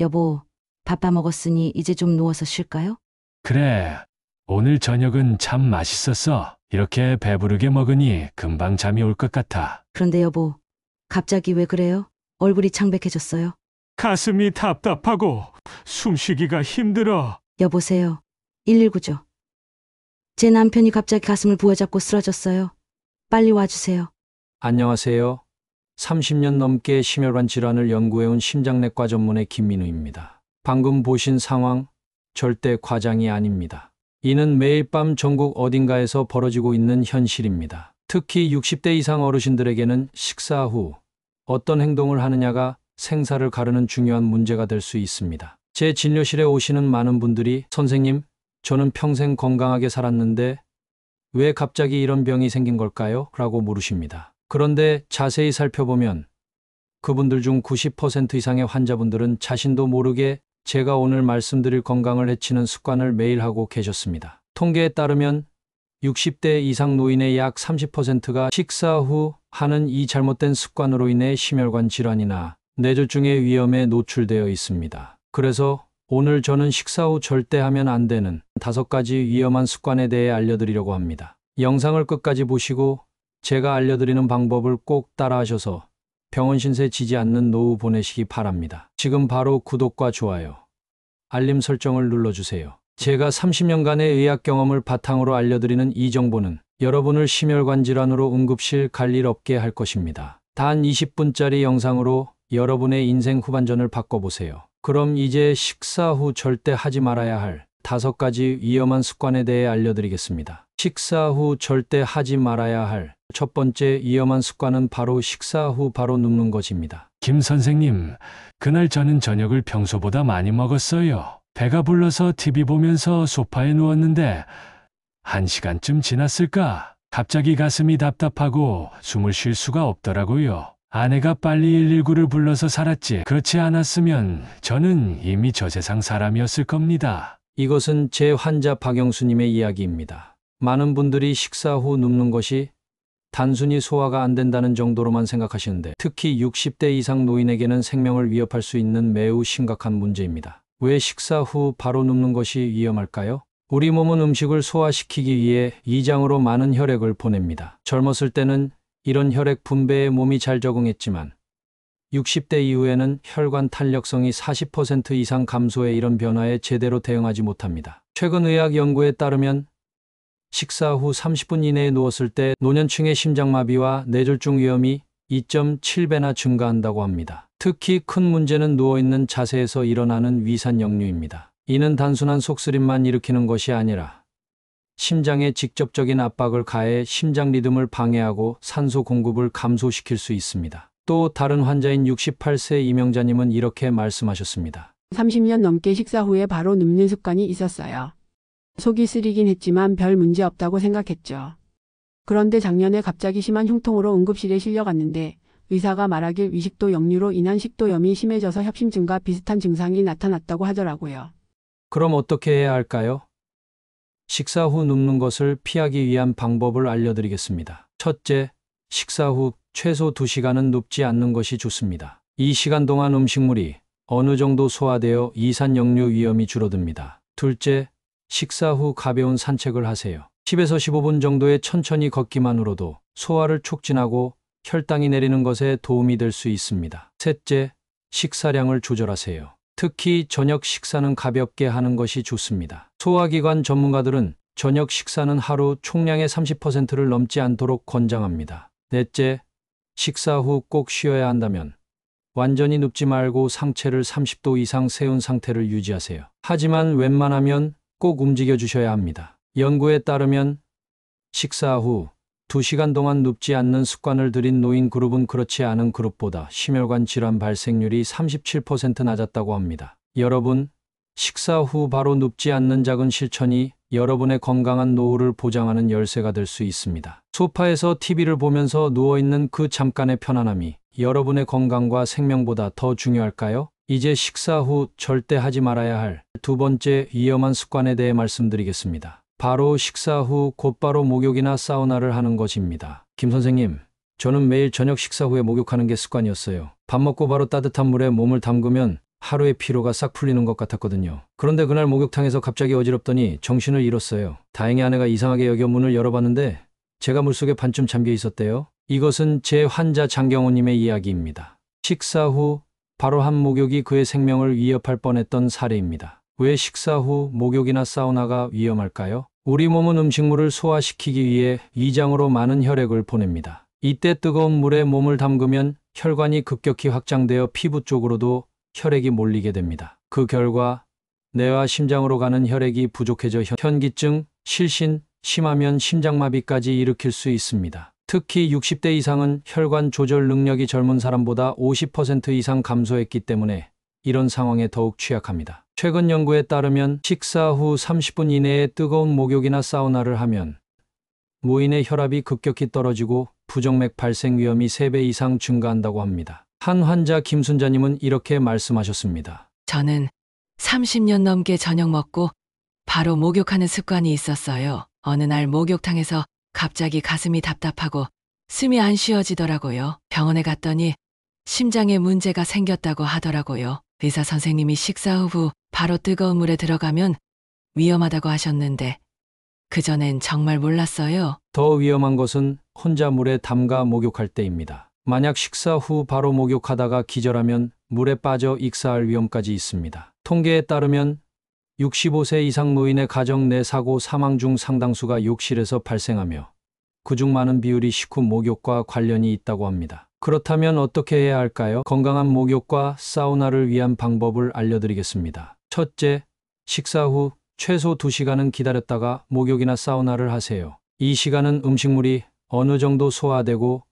여보, 밥 다 먹었으니 이제 좀 누워서 쉴까요? 그래, 오늘 저녁은 참 맛있었어. 이렇게 배부르게 먹으니 금방 잠이 올 것 같아. 그런데 여보, 갑자기 왜 그래요? 얼굴이 창백해졌어요. 가슴이 답답하고 숨쉬기가 힘들어. 여보세요. 119죠. 제 남편이 갑자기 가슴을 부여잡고 쓰러졌어요. 빨리 와주세요. 안녕하세요. 30년 넘게 심혈관 질환을 연구해온 심장내과 전문의 김민우입니다. 방금 보신 상황 절대 과장이 아닙니다. 이는 매일 밤 전국 어딘가에서 벌어지고 있는 현실입니다. 특히 60대 이상 어르신들에게는 식사 후 어떤 행동을 하느냐가 생사를 가르는 중요한 문제가 될 수 있습니다. 제 진료실에 오시는 많은 분들이 선생님, 저는 평생 건강하게 살았는데 왜 갑자기 이런 병이 생긴 걸까요? 라고 물으십니다. 그런데 자세히 살펴보면 그분들 중 90% 이상의 환자분들은 자신도 모르게 제가 오늘 말씀드릴 건강을 해치는 습관을 매일 하고 계셨습니다. 통계에 따르면 60대 이상 노인의 약 30%가 식사 후 하는 이 잘못된 습관으로 인해 심혈관 질환이나 뇌졸중의 위험에 노출되어 있습니다. 그래서 오늘 저는 식사 후 절대 하면 안 되는 5가지 위험한 습관에 대해 알려드리려고 합니다. 영상을 끝까지 보시고 제가 알려드리는 방법을 꼭 따라하셔서 병원 신세 지지 않는 노후 보내시기 바랍니다. 지금 바로 구독과 좋아요, 알림 설정을 눌러주세요. 제가 30년간의 의학 경험을 바탕으로 알려드리는 이 정보는 여러분을 심혈관 질환으로 응급실 갈 일 없게 할 것입니다. 단 20분짜리 영상으로 여러분의 인생 후반전을 바꿔보세요. 그럼 이제 식사 후 절대 하지 말아야 할 5가지 위험한 습관에 대해 알려드리겠습니다. 식사 후 절대 하지 말아야 할 첫 번째 위험한 습관은 바로 식사 후 바로 눕는 것입니다. 김 선생님, 그날 저는 저녁을 평소보다 많이 먹었어요. 배가 불러서 TV 보면서 소파에 누웠는데 1시간쯤 지났을까? 갑자기 가슴이 답답하고 숨을 쉴 수가 없더라고요. 아내가 빨리 119를 불러서 살았지. 그렇지 않았으면 저는 이미 저 세상 사람이었을 겁니다. 이것은 제 환자 박영수님의 이야기입니다. 많은 분들이 식사 후 눕는 것이 단순히 소화가 안 된다는 정도로만 생각하시는데 특히 60대 이상 노인에게는 생명을 위협할 수 있는 매우 심각한 문제입니다. 왜 식사 후 바로 눕는 것이 위험할까요? 우리 몸은 음식을 소화시키기 위해 위장으로 많은 혈액을 보냅니다. 젊었을 때는 이런 혈액 분배에 몸이 잘 적응했지만 60대 이후에는 혈관 탄력성이 40% 이상 감소해 이런 변화에 제대로 대응하지 못합니다. 최근 의학 연구에 따르면 식사 후 30분 이내에 누웠을 때 노년층의 심장마비와 뇌졸중 위험이 2.7배나 증가한다고 합니다. 특히 큰 문제는 누워있는 자세에서 일어나는 위산 역류입니다. 이는 단순한 속쓰림만 일으키는 것이 아니라 심장에 직접적인 압박을 가해 심장 리듬을 방해하고 산소 공급을 감소시킬 수 있습니다. 또 다른 환자인 68세 이명자님은 이렇게 말씀하셨습니다. 30년 넘게 식사 후에 바로 눕는 습관이 있었어요. 속이 쓰리긴 했지만 별 문제 없다고 생각했죠. 그런데 작년에 갑자기 심한 흉통으로 응급실에 실려갔는데 의사가 말하길 위식도 역류로 인한 식도염이 심해져서 협심증과 비슷한 증상이 나타났다고 하더라고요. 그럼 어떻게 해야 할까요? 식사 후 눕는 것을 피하기 위한 방법을 알려드리겠습니다. 첫째, 식사 후 최소 2시간은 눕지 않는 것이 좋습니다. 이 시간 동안 음식물이 어느 정도 소화되어 이산 역류 위험이 줄어듭니다. 둘째, 식사 후 가벼운 산책을 하세요. 10에서 15분 정도의 천천히 걷기만으로도 소화를 촉진하고 혈당이 내리는 것에 도움이 될 수 있습니다. 셋째, 식사량을 조절하세요. 특히 저녁 식사는 가볍게 하는 것이 좋습니다. 소화기관 전문가들은 저녁 식사는 하루 총량의 30%를 넘지 않도록 권장합니다. 넷째, 식사 후 꼭 쉬어야 한다면 완전히 눕지 말고 상체를 30도 이상 세운 상태를 유지하세요. 하지만 웬만하면 꼭 움직여 주셔야 합니다. 연구에 따르면 식사 후 2시간 동안 눕지 않는 습관을 들인 노인 그룹은 그렇지 않은 그룹보다 심혈관 질환 발생률이 37% 낮았다고 합니다. 여러분, 식사 후 바로 눕지 않는 작은 실천이 여러분의 건강한 노후를 보장하는 열쇠가 될 수 있습니다. 소파에서 TV를 보면서 누워있는 그 잠깐의 편안함이 여러분의 건강과 생명보다 더 중요할까요? 이제 식사 후 절대 하지 말아야 할 2번째 위험한 습관에 대해 말씀드리겠습니다. 바로 식사 후 곧바로 목욕이나 사우나를 하는 것입니다. 김 선생님, 저는 매일 저녁 식사 후에 목욕하는 게 습관이었어요. 밥 먹고 바로 따뜻한 물에 몸을 담그면 하루의 피로가 싹 풀리는 것 같았거든요. 그런데 그날 목욕탕에서 갑자기 어지럽더니 정신을 잃었어요. 다행히 아내가 이상하게 여겨 문을 열어봤는데 제가 물속에 반쯤 잠겨 있었대요. 이것은 제 환자 장경호님의 이야기입니다. 식사 후 바로 한 목욕이 그의 생명을 위협할 뻔했던 사례입니다. 왜 식사 후 목욕이나 사우나가 위험할까요? 우리 몸은 음식물을 소화시키기 위해 위장으로 많은 혈액을 보냅니다. 이때 뜨거운 물에 몸을 담그면 혈관이 급격히 확장되어 피부 쪽으로도 혈액이 몰리게 됩니다. 그 결과 뇌와 심장으로 가는 혈액이 부족해져 현기증, 실신, 심하면 심장마비까지 일으킬 수 있습니다. 특히 60대 이상은 혈관 조절 능력이 젊은 사람보다 50% 이상 감소했기 때문에 이런 상황에 더욱 취약합니다. 최근 연구에 따르면 식사 후 30분 이내에 뜨거운 목욕이나 사우나를 하면 모인의 혈압이 급격히 떨어지고 부정맥 발생 위험이 3배 이상 증가한다고 합니다. 한 환자 김순자님은 이렇게 말씀하셨습니다. 저는 30년 넘게 저녁 먹고 바로 목욕하는 습관이 있었어요. 어느 날 목욕탕에서 갑자기 가슴이 답답하고 숨이 안 쉬어지더라고요. 병원에 갔더니 심장에 문제가 생겼다고 하더라고요. 의사 선생님이 식사 후 바로 뜨거운 물에 들어가면 위험하다고 하셨는데 그전엔 정말 몰랐어요. 더 위험한 것은 혼자 물에 담가 목욕할 때입니다. 만약 식사 후 바로 목욕하다가 기절하면 물에 빠져 익사할 위험까지 있습니다. 통계에 따르면 65세 이상 노인의 가정 내 사고 사망 중 상당수가 욕실에서 발생하며 그중 많은 비율이 식후 목욕과 관련이 있다고 합니다. 그렇다면 어떻게 해야 할까요? 건강한 목욕과 사우나를 위한 방법을 알려드리겠습니다. 첫째, 식사 후 최소 2시간은 기다렸다가 목욕이나 사우나를 하세요. 이 시간은 음식물이 어느 정도 소화되고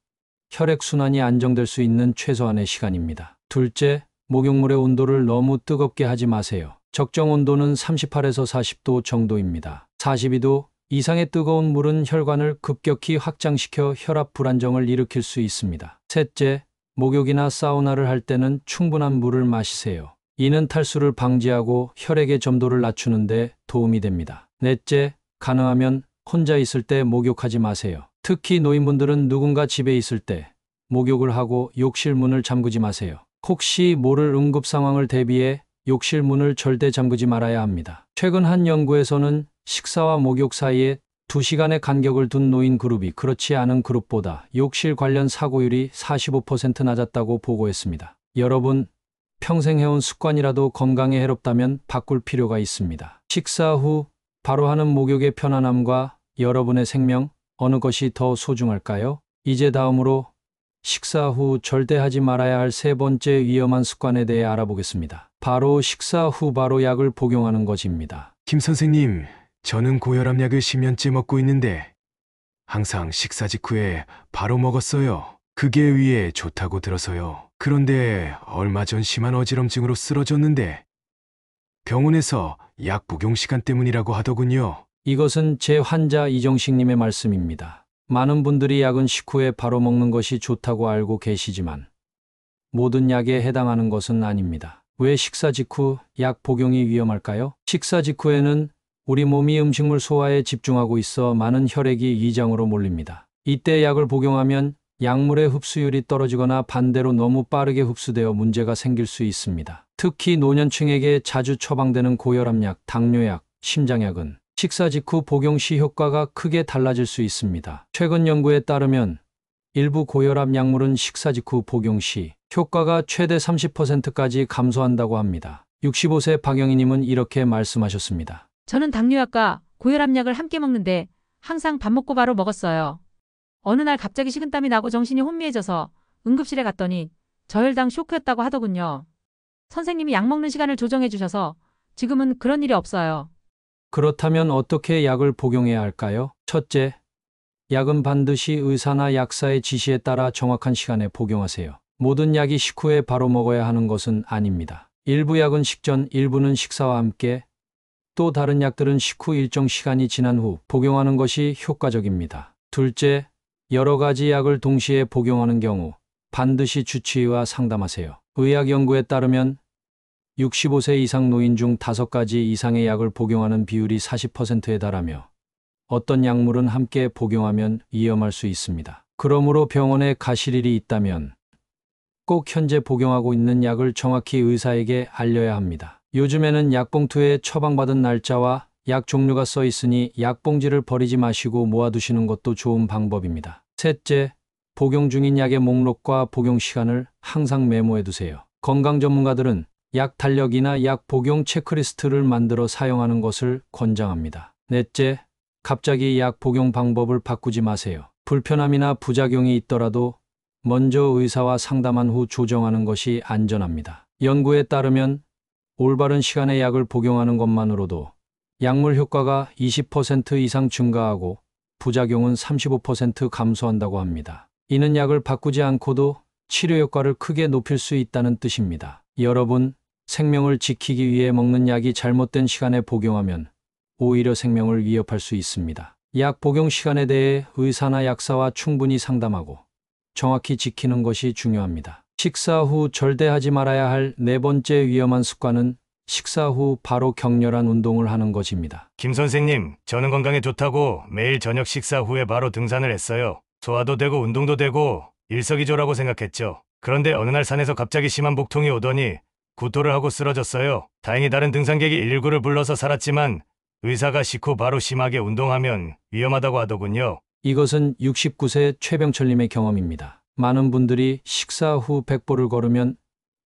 혈액순환이 안정될 수 있는 최소한의 시간입니다. 둘째, 목욕물의 온도를 너무 뜨겁게 하지 마세요. 적정 온도는 38에서 40도 정도입니다. 42도 이상의 뜨거운 물은 혈관을 급격히 확장시켜 혈압 불안정을 일으킬 수 있습니다. 셋째, 목욕이나 사우나를 할 때는 충분한 물을 마시세요. 이는 탈수를 방지하고 혈액의 점도를 낮추는 데 도움이 됩니다. 넷째, 가능하면 혼자 있을 때 목욕하지 마세요. 특히 노인분들은 누군가 집에 있을 때 목욕을 하고 욕실 문을 잠그지 마세요. 혹시 모를 응급 상황을 대비해 욕실 문을 절대 잠그지 말아야 합니다. 최근 한 연구에서는 식사와 목욕 사이에 2시간의 간격을 둔 노인 그룹이 그렇지 않은 그룹보다 욕실 관련 사고율이 45% 낮았다고 보고했습니다. 여러분, 평생 해온 습관이라도 건강에 해롭다면 바꿀 필요가 있습니다. 식사 후 바로 하는 목욕의 편안함과 여러분의 생명, 어느 것이 더 소중할까요? 이제 다음으로 식사 후 절대 하지 말아야 할 세 번째 위험한 습관에 대해 알아보겠습니다. 바로 식사 후 바로 약을 복용하는 것입니다. 김 선생님, 저는 고혈압 약을 10년째 먹고 있는데 항상 식사 직후에 바로 먹었어요. 그게 위에 좋다고 들어서요. 그런데 얼마 전 심한 어지럼증으로 쓰러졌는데 병원에서 약 복용 시간 때문이라고 하더군요. 이것은 제 환자 이정식님의 말씀입니다. 많은 분들이 약은 식후에 바로 먹는 것이 좋다고 알고 계시지만 모든 약에 해당하는 것은 아닙니다. 왜 식사 직후 약 복용이 위험할까요? 식사 직후에는 우리 몸이 음식물 소화에 집중하고 있어 많은 혈액이 위장으로 몰립니다. 이때 약을 복용하면 약물의 흡수율이 떨어지거나 반대로 너무 빠르게 흡수되어 문제가 생길 수 있습니다. 특히 노년층에게 자주 처방되는 고혈압약, 당뇨약, 심장약은 식사 직후 복용 시 효과가 크게 달라질 수 있습니다. 최근 연구에 따르면 일부 고혈압 약물은 식사 직후 복용 시 효과가 최대 30%까지 감소한다고 합니다. 65세 박영희님은 이렇게 말씀하셨습니다. 저는 당뇨약과 고혈압약을 함께 먹는데 항상 밥 먹고 바로 먹었어요. 어느 날 갑자기 식은땀이 나고 정신이 혼미해져서 응급실에 갔더니 저혈당 쇼크였다고 하더군요. 선생님이 약 먹는 시간을 조정해 주셔서 지금은 그런 일이 없어요. 그렇다면 어떻게 약을 복용해야 할까요? 첫째, 약은 반드시 의사나 약사의 지시에 따라 정확한 시간에 복용하세요. 모든 약이 식후에 바로 먹어야 하는 것은 아닙니다. 일부 약은 식전, 일부는 식사와 함께, 또 다른 약들은 식후 일정 시간이 지난 후 복용하는 것이 효과적입니다. 둘째, 여러 가지 약을 동시에 복용하는 경우 반드시 주치의와 상담하세요. 의학 연구에 따르면 65세 이상 노인 중 5가지 이상의 약을 복용하는 비율이 40%에 달하며 어떤 약물은 함께 복용하면 위험할 수 있습니다. 그러므로 병원에 가실 일이 있다면 꼭 현재 복용하고 있는 약을 정확히 의사에게 알려야 합니다. 요즘에는 약봉투에 처방받은 날짜와 약 종류가 써 있으니 약봉지를 버리지 마시고 모아두시는 것도 좋은 방법입니다. 셋째, 복용 중인 약의 목록과 복용 시간을 항상 메모해 두세요. 건강 전문가들은 약 달력이나 약 복용 체크리스트를 만들어 사용하는 것을 권장합니다. 넷째, 갑자기 약 복용 방법을 바꾸지 마세요. 불편함이나 부작용이 있더라도 먼저 의사와 상담한 후 조정하는 것이 안전합니다. 연구에 따르면 올바른 시간에 약을 복용하는 것만으로도 약물 효과가 20% 이상 증가하고 부작용은 35% 감소한다고 합니다. 이는 약을 바꾸지 않고도 치료 효과를 크게 높일 수 있다는 뜻입니다. 여러분, 생명을 지키기 위해 먹는 약이 잘못된 시간에 복용하면 오히려 생명을 위협할 수 있습니다. 약 복용 시간에 대해 의사나 약사와 충분히 상담하고 정확히 지키는 것이 중요합니다. 식사 후 절대 하지 말아야 할 네 번째 위험한 습관은 식사 후 바로 격렬한 운동을 하는 것입니다. 김 선생님, 저는 건강에 좋다고 매일 저녁 식사 후에 바로 등산을 했어요. 소화도 되고 운동도 되고 일석이조라고 생각했죠. 그런데 어느 날 산에서 갑자기 심한 복통이 오더니 구토를 하고 쓰러졌어요. 다행히 다른 등산객이 119를 불러서 살았지만 의사가 식후 바로 심하게 운동하면 위험하다고 하더군요. 이것은 69세 최병철님의 경험입니다. 많은 분들이 식사 후 100보를 걸으면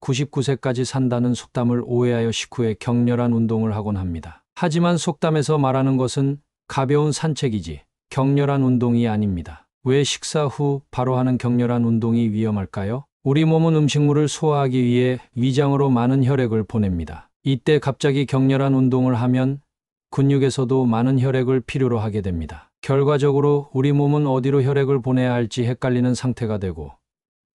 99세까지 산다는 속담을 오해하여 식후에 격렬한 운동을 하곤 합니다. 하지만 속담에서 말하는 것은 가벼운 산책이지 격렬한 운동이 아닙니다. 왜 식사 후 바로 하는 격렬한 운동이 위험할까요? 우리 몸은 음식물을 소화하기 위해 위장으로 많은 혈액을 보냅니다. 이때 갑자기 격렬한 운동을 하면 근육에서도 많은 혈액을 필요로 하게 됩니다. 결과적으로 우리 몸은 어디로 혈액을 보내야 할지 헷갈리는 상태가 되고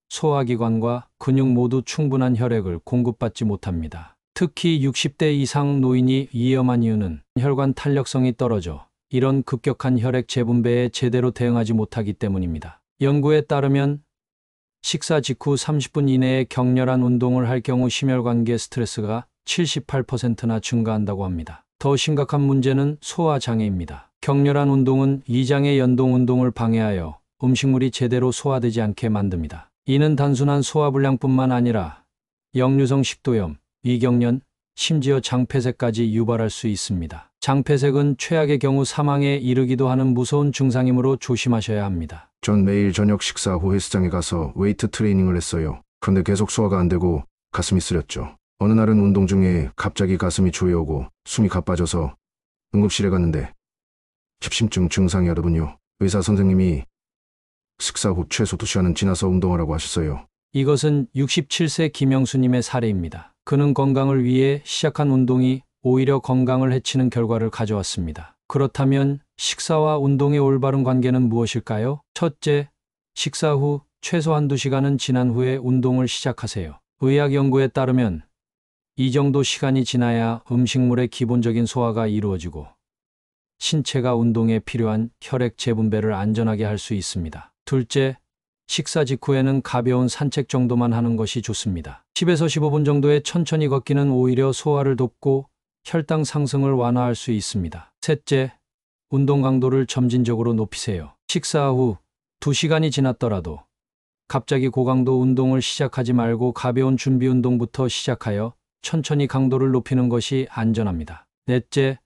소화기관과 근육 모두 충분한 혈액을 공급받지 못합니다. 특히 60대 이상 노인이 위험한 이유는 혈관 탄력성이 떨어져 이런 급격한 혈액 재분배에 제대로 대응하지 못하기 때문입니다. 연구에 따르면 식사 직후 30분 이내에 격렬한 운동을 할 경우 심혈관계 스트레스가 78%나 증가한다고 합니다. 더 심각한 문제는 소화장애입니다. 격렬한 운동은 위장의 연동 운동을 방해하여 음식물이 제대로 소화되지 않게 만듭니다. 이는 단순한 소화불량뿐만 아니라 역류성 식도염, 위경련, 심지어 장폐색까지 유발할 수 있습니다. 장폐색은 최악의 경우 사망에 이르기도 하는 무서운 증상이므로 조심하셔야 합니다. 전 매일 저녁 식사 후 헬스장에 가서 웨이트 트레이닝을 했어요. 그런데 계속 소화가 안 되고 가슴이 쓰렸죠. 어느 날은 운동 중에 갑자기 가슴이 조여오고 숨이 가빠져서 응급실에 갔는데 협심증 증상이 하더군요. 의사 선생님이 식사 후 최소 2시간은 지나서 운동하라고 하셨어요. 이것은 67세 김영수님의 사례입니다. 그는 건강을 위해 시작한 운동이 오히려 건강을 해치는 결과를 가져왔습니다. 그렇다면 식사와 운동의 올바른 관계는 무엇일까요? 첫째, 식사 후 최소한 2시간은 지난 후에 운동을 시작하세요. 의학 연구에 따르면 이 정도 시간이 지나야 음식물의 기본적인 소화가 이루어지고 신체가 운동에 필요한 혈액 재분배를 안전하게 할 수 있습니다. 둘째, 식사 직후에는 가벼운 산책 정도만 하는 것이 좋습니다. 10에서 15분 정도의 천천히 걷기는 오히려 소화를 돕고 혈당 상승을 완화할 수 있습니다. 셋째, 운동 강도를 점진적으로 높이세요. 식사 후 2시간이 지났더라도 갑자기 고강도 운동을 시작하지 말고 가벼운 준비 운동부터 시작하여 천천히 강도를 높이는 것이 안전합니다. 넷째,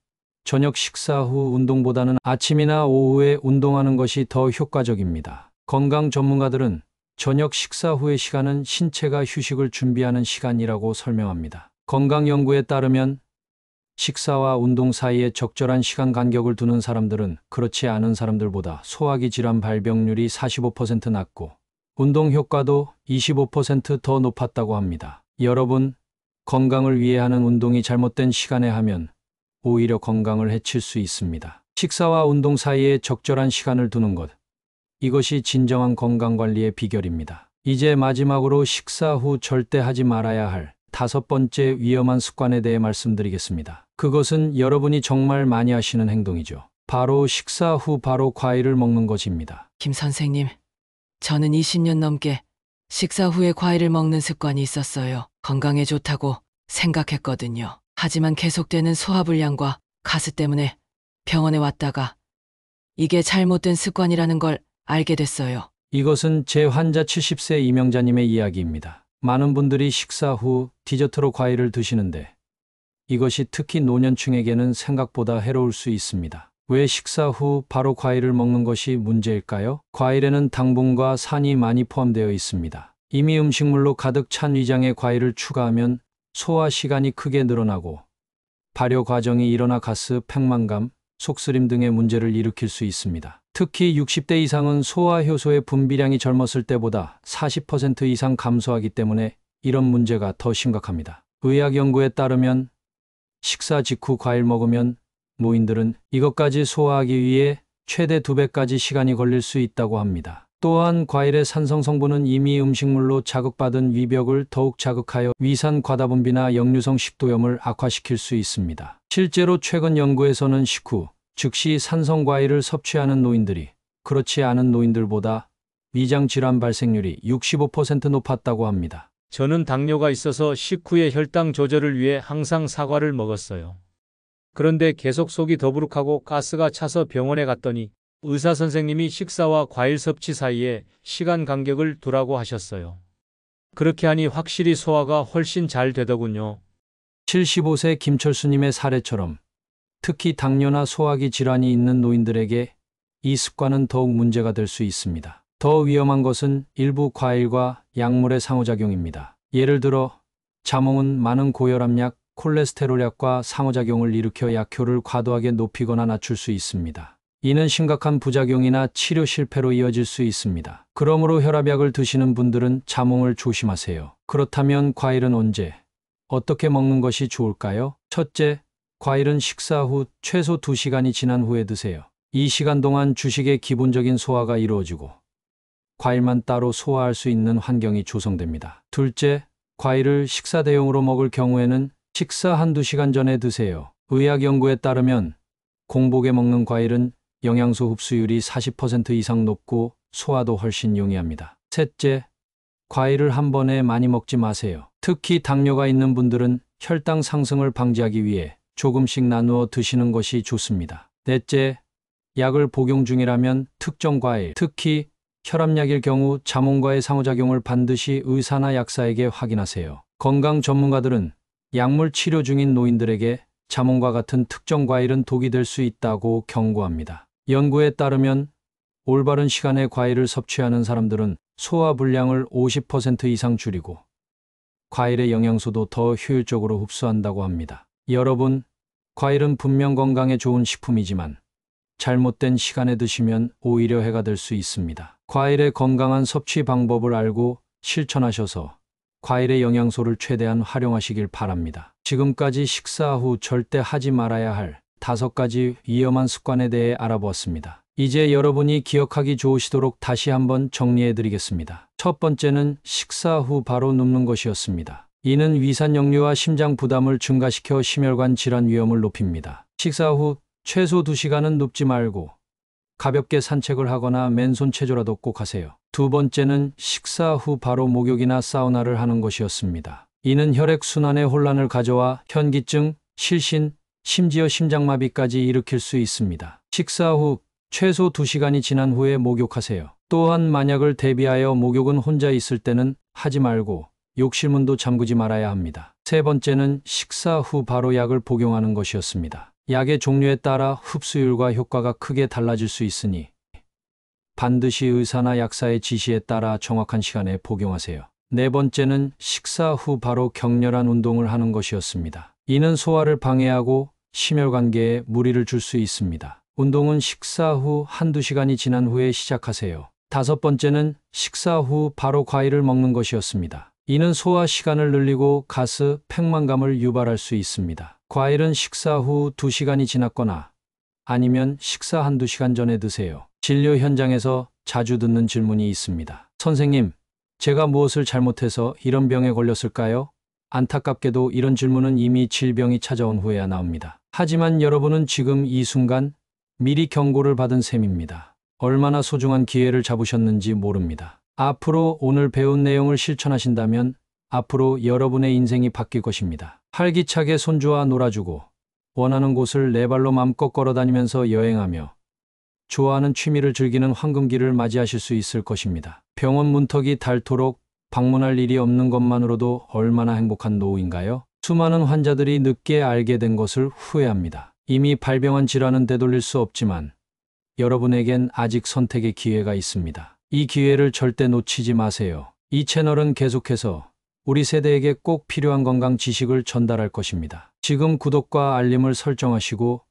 저녁 식사 후 운동보다는 아침이나 오후에 운동하는 것이 더 효과적입니다. 건강 전문가들은 저녁 식사 후의 시간은 신체가 휴식을 준비하는 시간이라고 설명합니다. 건강 연구에 따르면 식사와 운동 사이에 적절한 시간 간격을 두는 사람들은 그렇지 않은 사람들보다 소화기 질환 발병률이 45% 낮고 운동 효과도 25% 더 높았다고 합니다. 여러분, 건강을 위해 하는 운동이 잘못된 시간에 하면 오히려 건강을 해칠 수 있습니다. 식사와 운동 사이에 적절한 시간을 두는 것. 이것이 진정한 건강관리의 비결입니다. 이제 마지막으로 식사 후 절대 하지 말아야 할 5번째 위험한 습관에 대해 말씀드리겠습니다. 그것은 여러분이 정말 많이 하시는 행동이죠. 바로 식사 후 바로 과일을 먹는 것입니다. 김 선생님, 저는 20년 넘게 식사 후에 과일을 먹는 습관이 있었어요. 건강에 좋다고 생각했거든요. 하지만 계속되는 소화불량과 가스 때문에 병원에 왔다가 이게 잘못된 습관이라는 걸 알게 됐어요. 이것은 제 환자 70세 이명자님의 이야기입니다. 많은 분들이 식사 후 디저트로 과일을 드시는데 이것이 특히 노년층에게는 생각보다 해로울 수 있습니다. 왜 식사 후 바로 과일을 먹는 것이 문제일까요? 과일에는 당분과 산이 많이 포함되어 있습니다. 이미 음식물로 가득 찬 위장에 과일을 추가하면 소화 시간이 크게 늘어나고 발효 과정이 일어나 가스, 팽만감, 속쓰림 등의 문제를 일으킬 수 있습니다. 특히 60대 이상은 소화 효소의 분비량이 젊었을 때보다 40% 이상 감소하기 때문에 이런 문제가 더 심각합니다. 의학 연구에 따르면 식사 직후 과일 먹으면 노인들은 이것까지 소화하기 위해 최대 2배까지 시간이 걸릴 수 있다고 합니다. 또한 과일의 산성 성분은 이미 음식물로 자극받은 위벽을 더욱 자극하여 위산 과다분비나 역류성 식도염을 악화시킬 수 있습니다. 실제로 최근 연구에서는 식후 즉시 산성 과일을 섭취하는 노인들이 그렇지 않은 노인들보다 위장 질환 발생률이 65% 높았다고 합니다. 저는 당뇨가 있어서 식후의 혈당 조절을 위해 항상 사과를 먹었어요. 그런데 계속 속이 더부룩하고 가스가 차서 병원에 갔더니 의사 선생님이 식사와 과일 섭취 사이에 시간 간격을 두라고 하셨어요. 그렇게 하니 확실히 소화가 훨씬 잘 되더군요. 75세 김철수님의 사례처럼 특히 당뇨나 소화기 질환이 있는 노인들에게 이 습관은 더욱 문제가 될 수 있습니다. 더 위험한 것은 일부 과일과 약물의 상호작용입니다. 예를 들어 자몽은 많은 고혈압약, 콜레스테롤약과 상호작용을 일으켜 약효를 과도하게 높이거나 낮출 수 있습니다. 이는 심각한 부작용이나 치료 실패로 이어질 수 있습니다. 그러므로 혈압약을 드시는 분들은 자몽을 조심하세요. 그렇다면 과일은 언제, 어떻게 먹는 것이 좋을까요? 첫째, 과일은 식사 후 최소 2시간이 지난 후에 드세요. 이 시간 동안 주식의 기본적인 소화가 이루어지고 과일만 따로 소화할 수 있는 환경이 조성됩니다. 둘째, 과일을 식사 대용으로 먹을 경우에는 식사 1-2시간 전에 드세요. 의학 연구에 따르면 공복에 먹는 과일은 영양소 흡수율이 40% 이상 높고 소화도 훨씬 용이합니다. 셋째, 과일을 한 번에 많이 먹지 마세요. 특히 당뇨가 있는 분들은 혈당 상승을 방지하기 위해 조금씩 나누어 드시는 것이 좋습니다. 넷째, 약을 복용 중이라면 특정 과일, 특히 혈압약일 경우 자몽과의 상호작용을 반드시 의사나 약사에게 확인하세요. 건강 전문가들은 약물 치료 중인 노인들에게 자몽과 같은 특정 과일은 독이 될 수 있다고 경고합니다. 연구에 따르면 올바른 시간에 과일을 섭취하는 사람들은 소화 불량을 50% 이상 줄이고 과일의 영양소도 더 효율적으로 흡수한다고 합니다. 여러분, 과일은 분명 건강에 좋은 식품이지만 잘못된 시간에 드시면 오히려 해가 될 수 있습니다. 과일의 건강한 섭취 방법을 알고 실천하셔서 과일의 영양소를 최대한 활용하시길 바랍니다. 지금까지 식사 후 절대 하지 말아야 할 5가지 위험한 습관에 대해 알아보았습니다. 이제 여러분이 기억하기 좋으시도록 다시 한번 정리해 드리겠습니다. 첫 번째는 식사 후 바로 눕는 것이었습니다. 이는 위산 역류와 심장 부담을 증가시켜 심혈관 질환 위험을 높입니다. 식사 후 최소 2시간은 눕지 말고 가볍게 산책을 하거나 맨손 체조라도 꼭 하세요. 두 번째는 식사 후 바로 목욕이나 사우나를 하는 것이었습니다. 이는 혈액순환에 혼란을 가져와 현기증, 실신, 심지어 심장마비까지 일으킬 수 있습니다. 식사 후 최소 2시간이 지난 후에 목욕하세요. 또한 만약을 대비하여 목욕은 혼자 있을 때는 하지 말고 욕실문도 잠그지 말아야 합니다. 세 번째는 식사 후 바로 약을 복용하는 것이었습니다. 약의 종류에 따라 흡수율과 효과가 크게 달라질 수 있으니 반드시 의사나 약사의 지시에 따라 정확한 시간에 복용하세요. 네 번째는 식사 후 바로 격렬한 운동을 하는 것이었습니다. 이는 소화를 방해하고 심혈관계에 무리를 줄 수 있습니다. 운동은 식사 후 1-2시간이 지난 후에 시작하세요. 다섯 번째는 식사 후 바로 과일을 먹는 것이었습니다. 이는 소화 시간을 늘리고 가스, 팽만감을 유발할 수 있습니다. 과일은 식사 후 2시간이 지났거나 아니면 식사 1-2시간 전에 드세요. 진료 현장에서 자주 듣는 질문이 있습니다. 선생님, 제가 무엇을 잘못해서 이런 병에 걸렸을까요? 안타깝게도 이런 질문은 이미 질병이 찾아온 후에야 나옵니다. 하지만 여러분은 지금 이 순간 미리 경고를 받은 셈입니다. 얼마나 소중한 기회를 잡으셨는지 모릅니다. 앞으로 오늘 배운 내용을 실천하신다면 앞으로 여러분의 인생이 바뀔 것입니다. 활기차게 손주와 놀아주고 원하는 곳을 네 발로 맘껏 걸어다니면서 여행하며 좋아하는 취미를 즐기는 황금기를 맞이하실 수 있을 것입니다. 병원 문턱이 닳도록 방문할 일이 없는 것만으로도 얼마나 행복한 노후인가요? 수많은 환자들이 늦게 알게 된 것을 후회합니다. 이미 발병한 질환은 되돌릴 수 없지만 여러분에겐 아직 선택의 기회가 있습니다. 이 기회를 절대 놓치지 마세요. 이 채널은 계속해서 우리 세대에게 꼭 필요한 건강 지식을 전달할 것입니다. 지금 구독과 알림을 설정하시고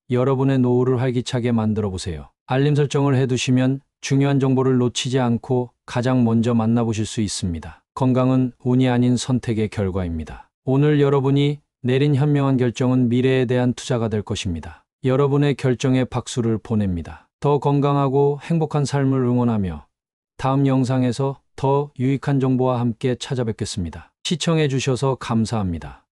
여러분의 노후를 활기차게 만들어 보세요. 알림 설정을 해두시면 중요한 정보를 놓치지 않고 가장 먼저 만나보실 수 있습니다. 건강은 운이 아닌 선택의 결과입니다. 오늘 여러분이 내린 현명한 결정은 미래에 대한 투자가 될 것입니다. 여러분의 결정에 박수를 보냅니다. 더 건강하고 행복한 삶을 응원하며 다음 영상에서 더 유익한 정보와 함께 찾아뵙겠습니다. 시청해 주셔서 감사합니다.